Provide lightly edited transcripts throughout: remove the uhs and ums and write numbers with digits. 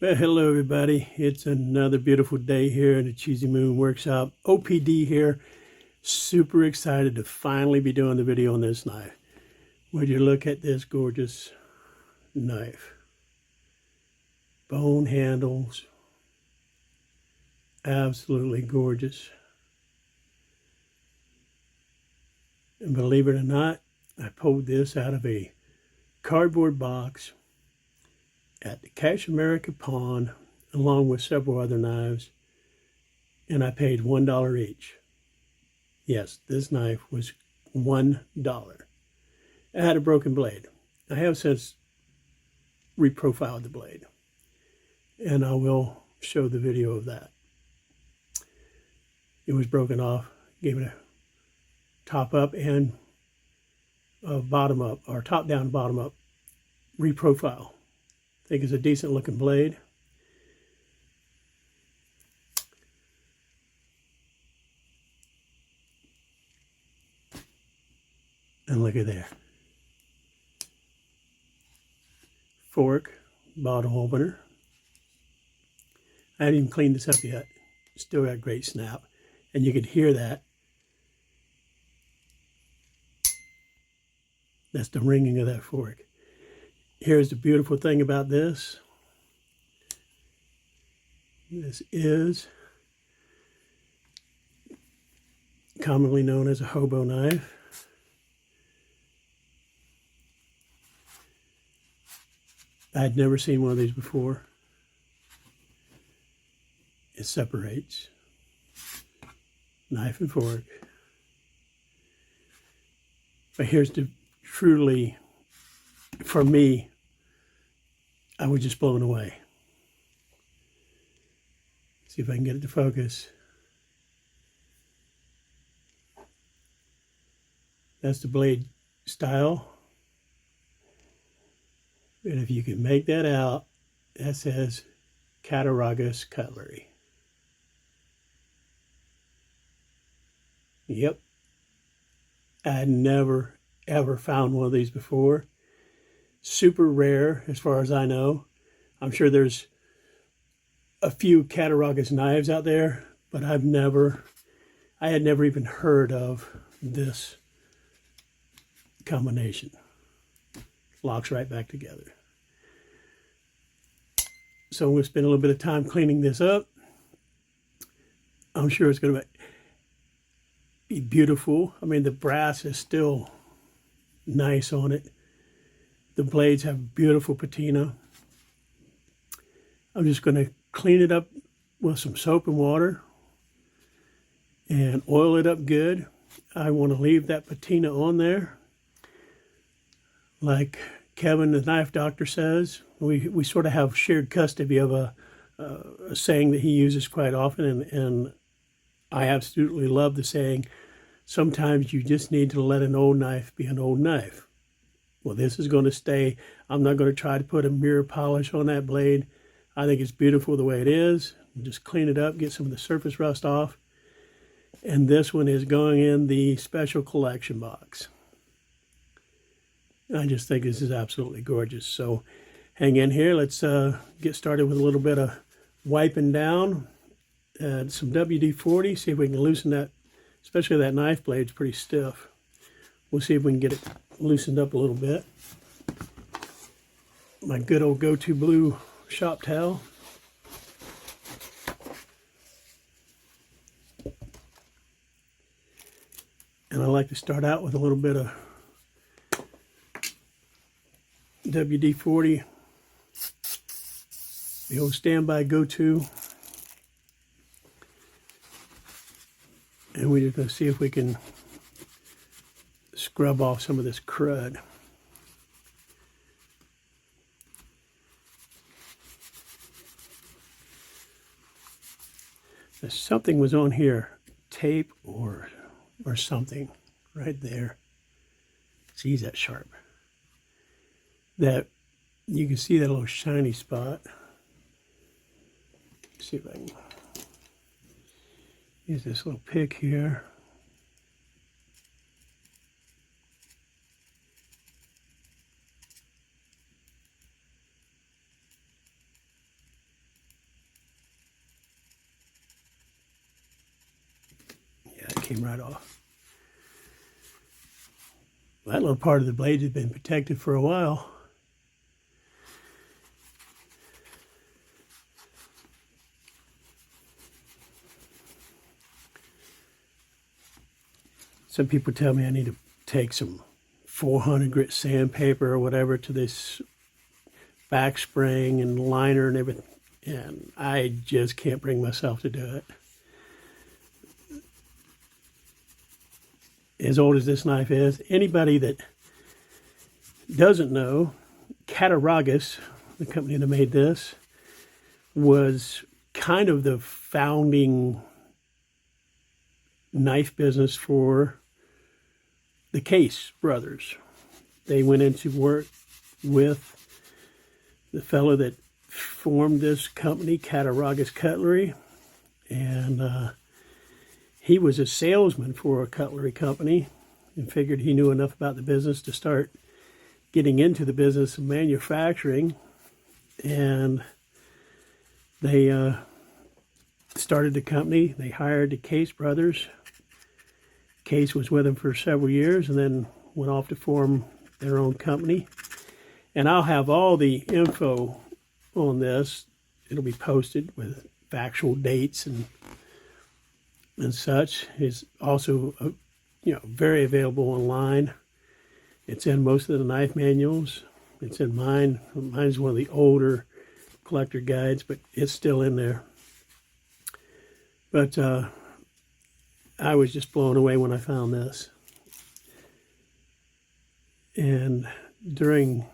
Well, hello everybody. It's another beautiful day here in the Cheesymoon workshop. OPD here. Super excited to finally be doing the video on this knife. Would you look at this gorgeous knife? Bone handles. Absolutely gorgeous. And believe it or not, I pulled this out of a cardboard box at the Cash America Pawn, along with several other knives, and I paid $1 each. Yes, this knife was $1. It had a broken blade. I have since reprofiled the blade, and I will show the video of that. It was broken off, gave it a top up and a bottom up, or top down, bottom up reprofile. I think it's a decent looking blade. And look at there. Fork, bottle opener. I haven't even cleaned this up yet. Still got great snap. And you could hear that. That's the ringing of that fork. Here's the beautiful thing about this. This is commonly known as a hobo knife. I'd never seen one of these before. It separates knife and fork. But here's the truly, for me, I was just blown away. See if I can get it to focus. That's the blade style. And if you can make that out, that says Cattaraugus Cutlery. Yep. I had never, ever found one of these before. Super rare as far as I know. I'm sure there's a few Cattaraugus knives out there, but I had never even heard of this combination. Locks right back together. So I'm going to spend a little bit of time cleaning this up. I'm sure it's going to be beautiful. I mean, the brass is still nice on it. The blades have beautiful patina. I'm just going to clean it up with some soap and water and oil it up good. I want to leave that patina on there. Like Kevin, the knife doctor, says, we sort of have shared custody of a saying that he uses quite often, and I absolutely love the saying, sometimes you just need to let an old knife be an old knife. Well, this is going to stay. I'm not going to try to put a mirror polish on that blade. I think it's beautiful the way it is. Just clean it up, get some of the surface rust off. And this one is going in the special collection box. I just think this is absolutely gorgeous. So hang in here. Let's get started with a little bit of wiping down. Add some WD-40, see if we can loosen that, especially that knife blade's pretty stiff. We'll see if we can get it loosened up a little bit. My good old go-to blue shop towel. And I like to start out with a little bit of WD-40, the old standby go-to. And we're just going to see if we can scrub off some of this crud. Now, something was on here, tape or something right there. Geez, that's sharp. That you can see that little shiny spot. Let's see if I can use this little pick here. came right off. That little part of the blade had been protected for a while. Some people tell me I need to take some 400 grit sandpaper or whatever to this back spring and liner and everything, and I just can't bring myself to do it. As old as this knife is, anybody that doesn't know, Cattaraugus, the company that made this, was kind of the founding knife business for the Case brothers. They went into work with the fellow that formed this company, Cattaraugus Cutlery, and he was a salesman for a cutlery company and figured he knew enough about the business to start getting into the business of manufacturing, and they started the company. They hired the Case brothers. Case was with them for several years and then went off to form their own company. And I'll have all the info on this. It'll be posted with factual dates and such. It's also very available online. It's in most of the knife manuals. It's in mine. Mine's one of the older collector guides, but it's still in there. But I was just blown away when I found this. And during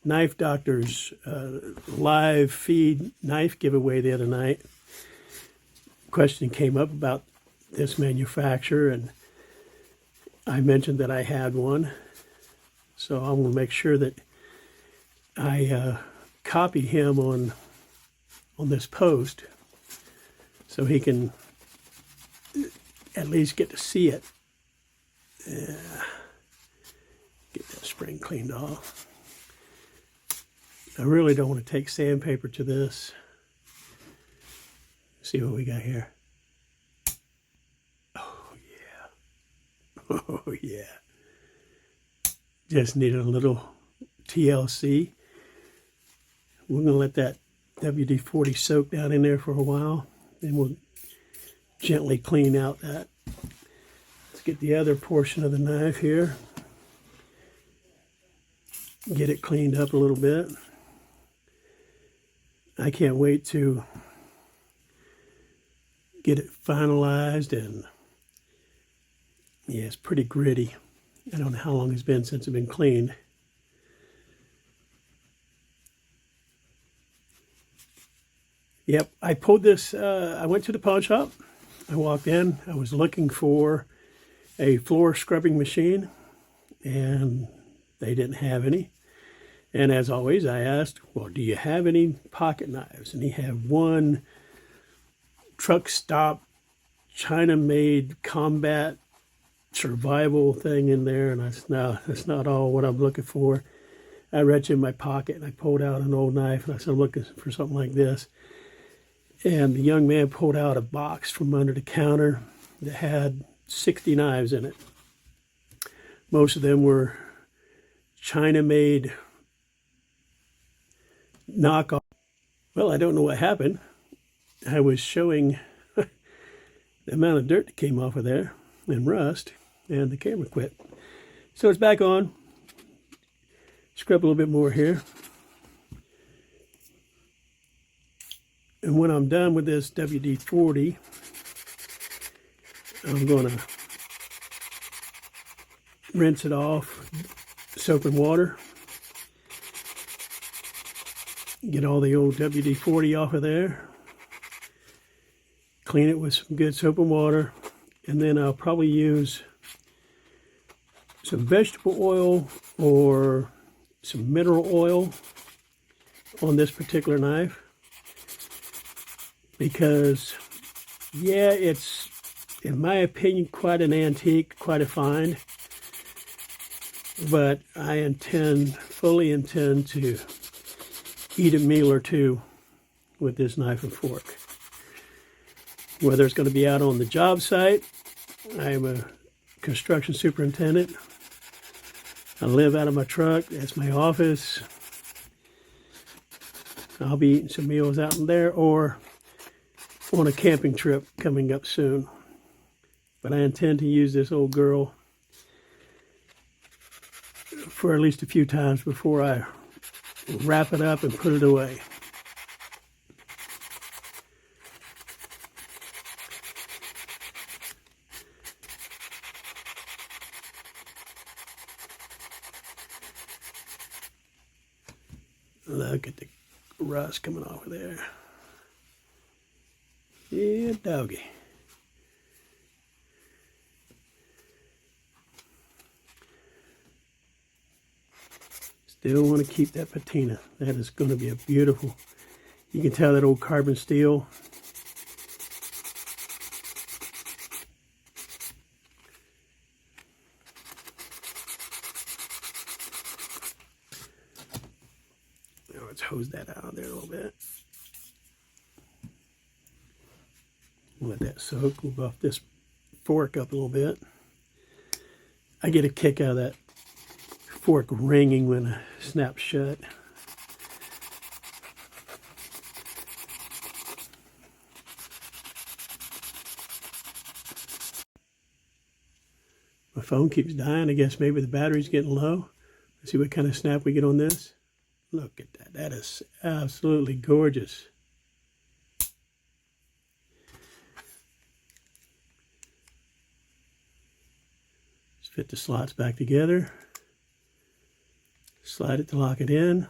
Knife Doctor's live feed knife giveaway the other night, a question came up about this manufacturer, and I mentioned that I had one. So I'm going to make sure that I copy him on this post so he can at least get to see it. Get that spring cleaned off. I really don't want to take sandpaper to this. See what we got here. Oh yeah. Oh yeah. Just needed a little TLC. We're going to let that WD-40 soak down in there for a while. Then we'll gently clean out that. Let's get the other portion of the knife here. Get it cleaned up a little bit. I can't wait to get it finalized, and yeah, it's pretty gritty. I don't know how long it's been since it's been cleaned. Yep, I pulled this, I went to the pawn shop. I walked in, I was looking for a floor scrubbing machine, and they didn't have any. And as always, I asked, well, do you have any pocket knives? And he had one truck stop, China-made combat survival thing in there. And I said, no, that's not all what I'm looking for. I reached in my pocket and I pulled out an old knife, and I said, I'm looking for something like this. And the young man pulled out a box from under the counter that had 60 knives in it. Most of them were China-made knockoff. Well, I don't know what happened. I was showing the amount of dirt that came off of there and rust, and the camera quit. So it's back on. Scrub a little bit more here. And when I'm done with this WD-40, I'm going to rinse it off, soap and water. Get all the old WD-40 off of there. Clean it with some good soap and water. And then I'll probably use some vegetable oil or some mineral oil on this particular knife. Because, yeah, it's, in my opinion, quite an antique, quite a find. But I fully intend to eat a meal or two with this knife and fork. Whether it's going to be out on the job site I am a construction superintendent. I live out of my truck. That's my office. I'll be eating some meals out in there or on a camping trip coming up soon. But I intend to use this old girl for at least a few times before I wrap it up and put it away. Look at the rust coming off of there. Yeah, doggy. Still want to keep that patina. That is going to be a beautiful, you can tell that old carbon steel. Now let's hose that out of there a little bit. Let that soak. We'll buff this fork up a little bit. I get a kick out of that fork ringing when it snaps shut. My phone keeps dying. I guess maybe the battery's getting low. Let's see what kind of snap we get on this. Look at that. That is absolutely gorgeous. Just fit the slots back together. Slide it to lock it in.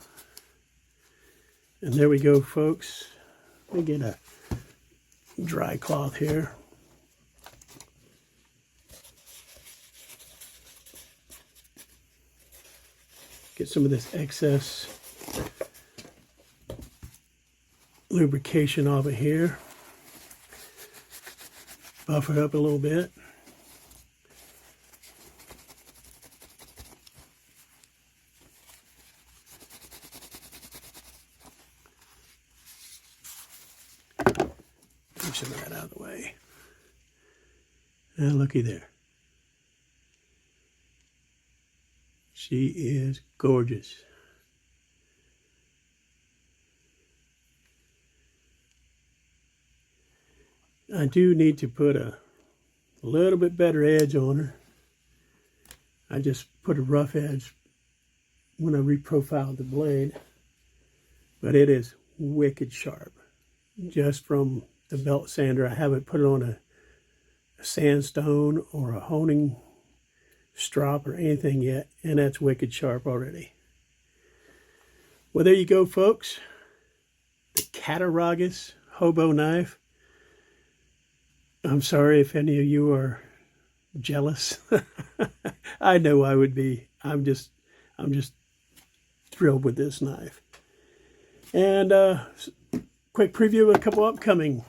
And there we go, folks. Let me get a dry cloth here. Get some of this excess lubrication off of here. Buff it up a little bit. Move some of that out of the way. And looky there. She is gorgeous. I do need to put a little bit better edge on her. I just put a rough edge when I reprofiled the blade, but it is wicked sharp. Just from the belt sander, I haven't put it on a sandstone or a honing strop or anything yet, and that's wicked sharp already. Well, there you go, folks. The Cattaraugus Hobo Knife. I'm sorry if any of you are jealous. I know I would be. I'm just thrilled with this knife. And quick preview of a couple upcoming.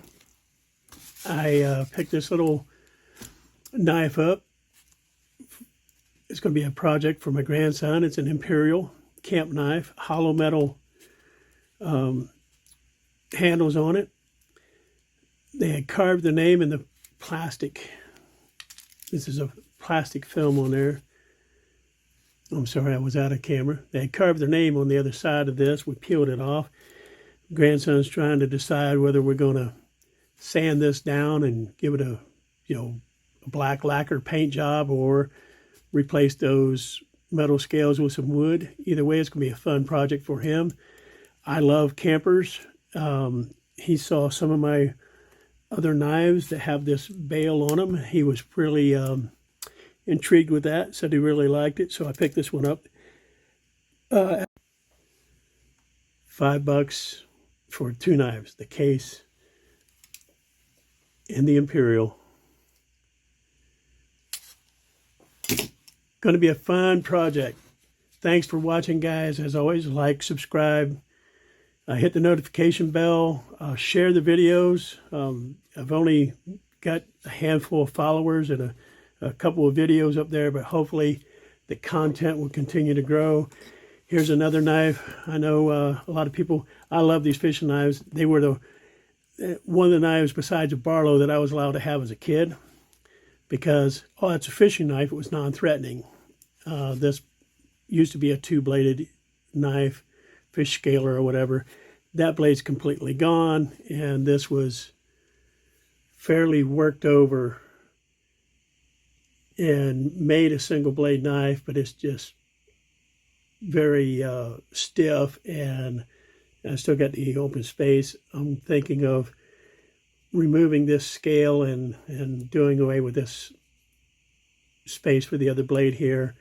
I picked this little knife up. It's going to be a project for my grandson. It's an Imperial camp knife, hollow metal handles on it. They had carved the name in the plastic. This is a plastic film on there. I'm sorry, I was out of camera. They had carved their name on the other side of this. We peeled it off. Grandson's trying to decide whether we're going to sand this down and give it a black lacquer paint job or replace those metal scales with some wood. Either way, it's going to be a fun project for him. I love campers. He saw some of my other knives that have this bail on them. He was really intrigued with that, said he really liked it, so I picked this one up. $5 for two knives, the case and the Imperial. Going to be a fun project. Thanks for watching, guys. As always, like, subscribe, hit the notification bell, share the videos. I've only got a handful of followers and a couple of videos up there, but hopefully the content will continue to grow. Here's another knife. I know a lot of people, I love these fishing knives. They were one of the knives besides a Barlow that I was allowed to have as a kid. because, oh, it's a fishing knife. It was non-threatening. This used to be a two-bladed knife, fish scaler or whatever. That blade's completely gone, and this was fairly worked over and made a single blade knife, but it's just very stiff, and I still got the open space. I'm thinking of removing this scale and doing away with this space for the other blade here,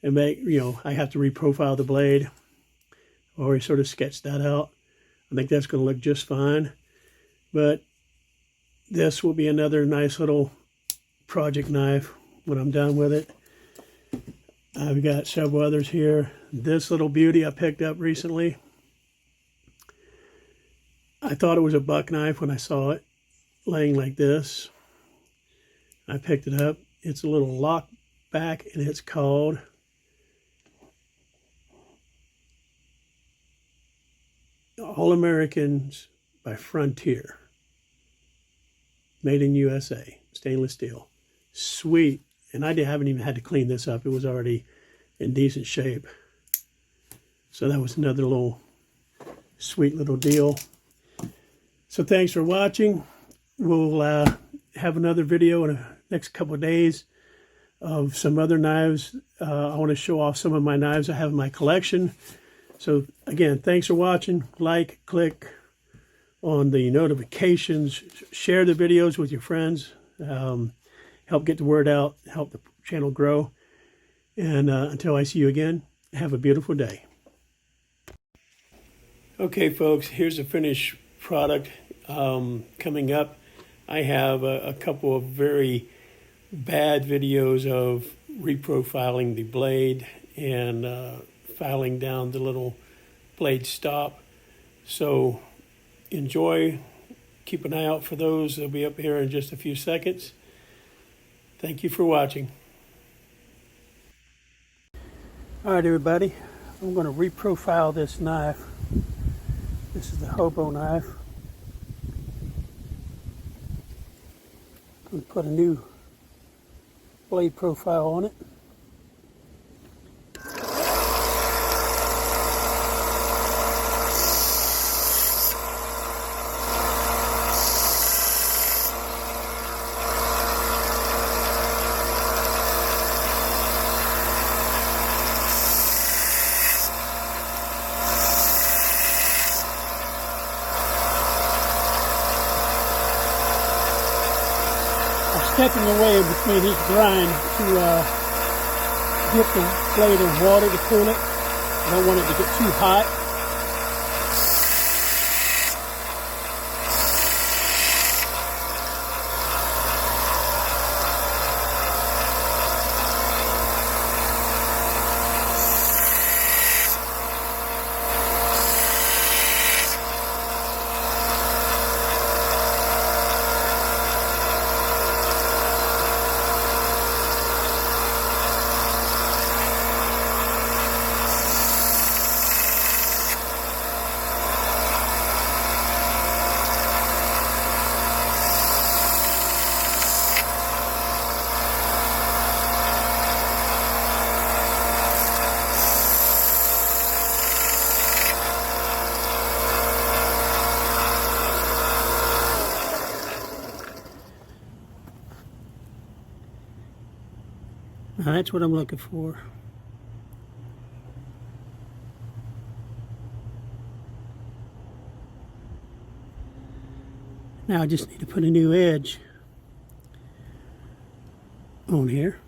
and make, I have to reprofile the blade. I already sort of sketched that out. I think that's going to look just fine, but this will be another nice little project knife when I'm done with it. I've got several others here. This little beauty I picked up recently. I thought it was a buck knife when I saw it laying like this. I picked it up. It's a little lock back, and it's called All Americans by Frontier. Made in USA, stainless steel. Sweet. And I haven't even had to clean this up. It was already in decent shape. So that was another little sweet little deal. So thanks for watching. We'll have another video in the next couple of days of some other knives. I want to show off some of my knives I have in my collection. So again, thanks for watching. Like, click on the notifications, share the videos with your friends, help get the word out, help the channel grow. And until I see you again, have a beautiful day. Okay, folks, here's a finished product. Coming up, I have a couple of very bad videos of reprofiling the blade and filing down the little blade stop. So enjoy, keep an eye out for those. They'll be up here in just a few seconds. Thank you for watching. All right, everybody, I'm going to reprofile this knife. This is the hobo knife. I'm going to put a new blade profile on it. Stepping away between each grind to dip the blade in water to cool it. I don't want it to get too hot. That's what I'm looking for. Now I just need to put a new edge on here.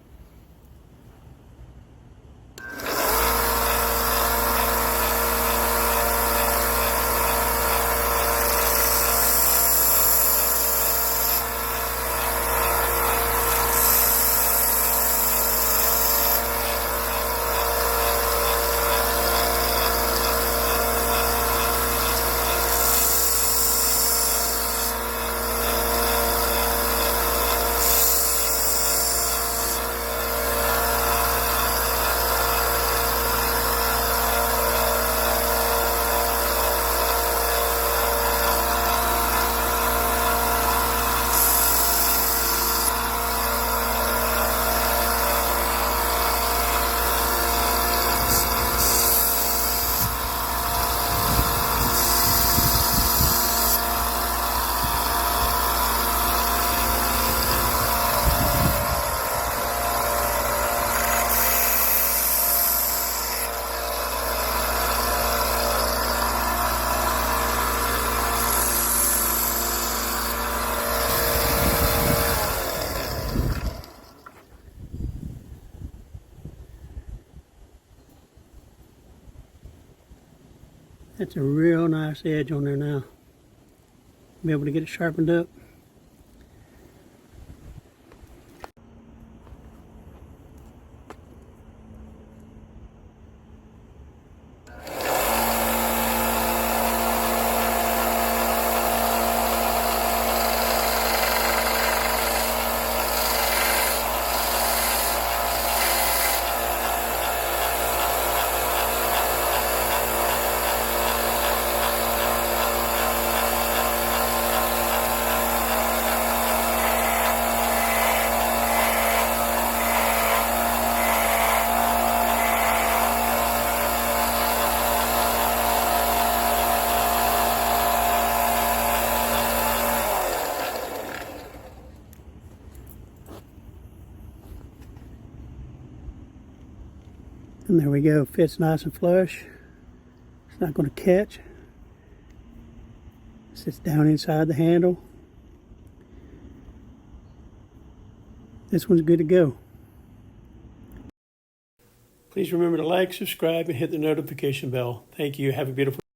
That's a real nice edge on there now. Be able to get it sharpened up. And there we go, fits nice and flush. It's not going to catch. Sits down inside the handle. This one's good to go. Please remember to like, subscribe, and hit the notification bell. Thank you. Have a beautiful